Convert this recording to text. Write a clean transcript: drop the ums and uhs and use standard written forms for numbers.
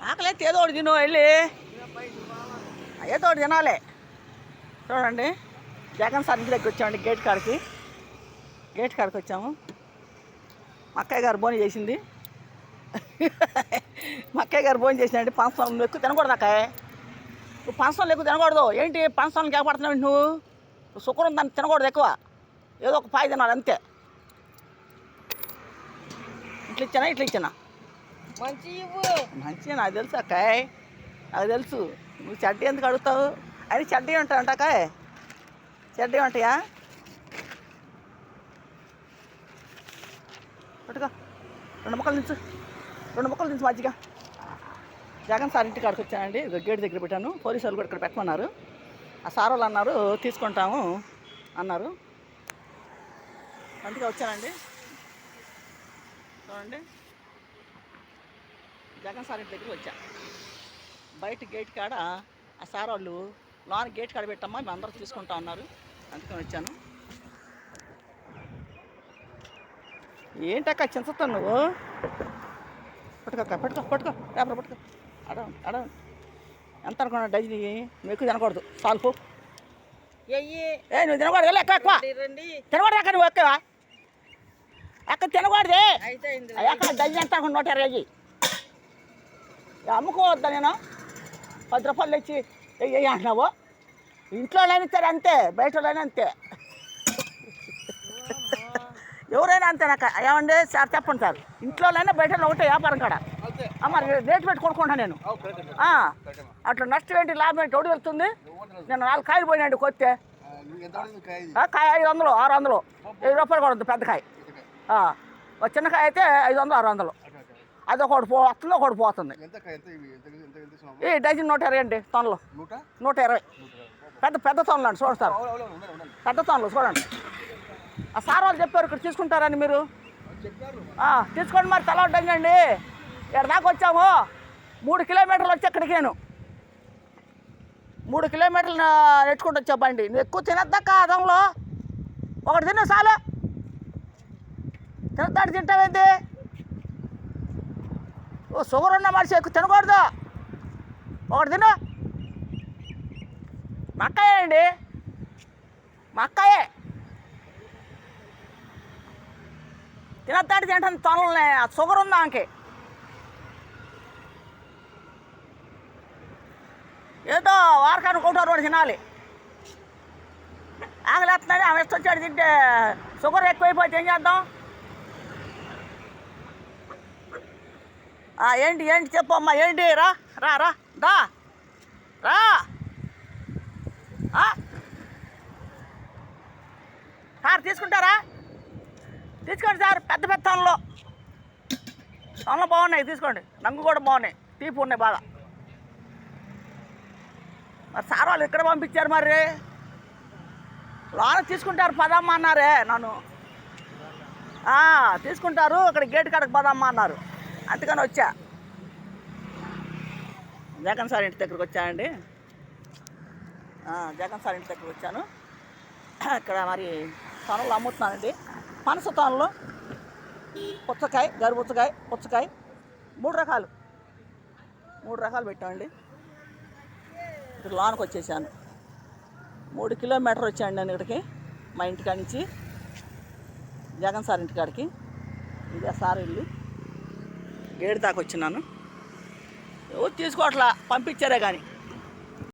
ఆకలి ఏదో ఒకటి తిను వెళ్ళి ఏదో ఒకటి తినాలి. చూడండి జగన్ సార్ ఇంటి దగ్గర వచ్చామండి. గేట్ కాడికి వచ్చాము. మా అక్కయ్య గారు భోజనం చేసింది. మా అక్కయ్య గారు భోజనం చేసినండి. పంచం ఎక్కువ తినకూడదు అక్కాయ. నువ్వు పంచంలో ఎక్కువ తినకూడదు. ఏంటి పంచంలో కేపడుతున్నావు నువ్వు? శుక్రం దాన్ని తినకూడదు ఎక్కువ. ఏదో ఒక పాయి తినాలి అంతే. ఇట్లా ఇచ్చానా మంచి నాకు తెలుసు అక్కాయ, నాకు తెలుసు. నువ్వు చెడ్డీ ఎందుకు అడుగుతావు? అది చెడ్డీ ఉంటాయంట అక్కాయ, చెడ్డీ ఉంటాయా? పట్టుకో, 2 ముక్కలు దించు మజ్జిగ. జగన్ సార్ ఇంటి కాడికి వచ్చానండి. గేట్ దగ్గర పెట్టాను. పోలీసు వాళ్ళు కూడా ఇక్కడ పెట్టమన్నారు. ఆ సార్ వాళ్ళు అన్నారు తీసుకుంటాము అన్నారు, అందుకే వచ్చానండి. చూడండి జగన్ సార్ ఇంటి దగ్గరికి వచ్చా. బయట గేట్ కాడ ఆ సార్ వాళ్ళు లోన గేట్ కాడ పెట్టమ్మా మేము అందరూ తీసుకుంటా అన్నారు, అందుకని వచ్చాను. ఏంటక్క చించుతావు నువ్వు? పట్టుకో పేపర్ పట్టుకో. అడ ఎంత అనుకున్నా డజన్ నువ్వు ఎక్కువ తినకూడదు. సాల్పు నువ్వు తినకూడదు. ఎక్కువ తినకూడదు అక్క. నువ్వు అక్క తినకూడదు. అక్కడ డజన్ ఎంత అనుకున్నా 120. అమ్ముకోవద్దా? నేను 10 రూపాయలు తెచ్చి వెయ్యి అంటున్నావు. ఇంట్లో ఇస్తారు అంతే, బయట అంతే, ఎవరైనా అంతే. నాకు ఏమండి సార్ చెప్పండి సార్, ఇంట్లో బయట ఒకటే వ్యాపారం కాడ మరి రేటు పెట్టి కొనుక్కుంటాను నేను. అట్లా నష్టం ఏంటి లాభం ఏంటి ఒకటి వెళ్తుంది. నేను 4 కాయలు పోయినాయండి కొత్తే. కాయ 500 600 7 రూపాయలు కూడా ఉంది పెద్ద కాయ. చిన్న కాయ అయితే 500 600. అది ఒకటి వస్తుంది, ఒకటి పోతుంది. ఈ డజన్ 120 అండి. తొనలు 120. పెద్ద తొనలు అండి. చూడండి సార్, పెద్ద తొనలు చూడండి. ఆ సార్ వాళ్ళు చెప్పారు ఇక్కడ తీసుకుంటారని. మీరు తీసుకోండి మరి. తల డజన్ అండి. ఇక్కడ దాకా వచ్చాము. 3 కిలోమీటర్లు వచ్చి ఇక్కడికి నేను 3 కిలోమీటర్లు నెట్టుకుంటూ వచ్చా బండి. నువ్వు ఎక్కువ తినద్దక్క. అదంలో ఒకటి తిను చాలు. తినద్దాడు తింటావేంటి? షుగర్ ఉన్న మనిషి ఎక్కువ తినకూడదు. ఒకటి తిను. మా అక్కయ్యే అండి, మా అక్కయ్యే. తినద్దాడు తింటాను తొనలనే. షుగర్ ఉందా ఆమెకి? ఏదో వారకానికి 1 రోజు తినాలి. ఆకలేస్తున్నాడు. ఆమె ఇష్టం వచ్చాడు తింటే షుగర్ ఎక్కువైపోతే ఏం చేద్దాం? ఏంటి చెప్పమ్మా. ఏంటి? రా సార్ తీసుకుంటారా? తీసుకోండి సార్. పెద్ద తొనలు బాగున్నాయి, తీసుకోండి. నంగు కూడా బాగున్నాయి, తీపి ఉన్నాయి బాగా. మరి సార్ వాళ్ళు ఇక్కడ పంపించారు. మరి లోన తీసుకుంటారు పదమ్మ అన్నారే నన్ను. తీసుకుంటారు ఇక్కడ గేట్ కాడకు పదమ్మ అన్నారు, అందుకని వచ్చా. జగన్ సార్ ఇంటి దగ్గరకు వచ్చానండి. జగన్ సార్ ఇంటి దగ్గరకు వచ్చాను. ఇక్కడ మరి తొనలు అమ్ముతున్నానండి. పనస తొనలు, పుచ్చకాయ, గరుపుచ్చకాయ, పుచ్చకాయ 3 రకాలు పెట్టామండి. ఇక్కడ లోనకి వచ్చేసాను. 3 కిలోమీటర్లు వచ్చానండి నేను ఇక్కడికి, మా ఇంటికాడ నుంచి జగన్ సార్ ఇంటికాడికి. ఇదే సార్ ఇల్లు. గేటు దాకా వచ్చినాను. ఎవరు తీసుకోవట్లా, పంపించారే కానీ.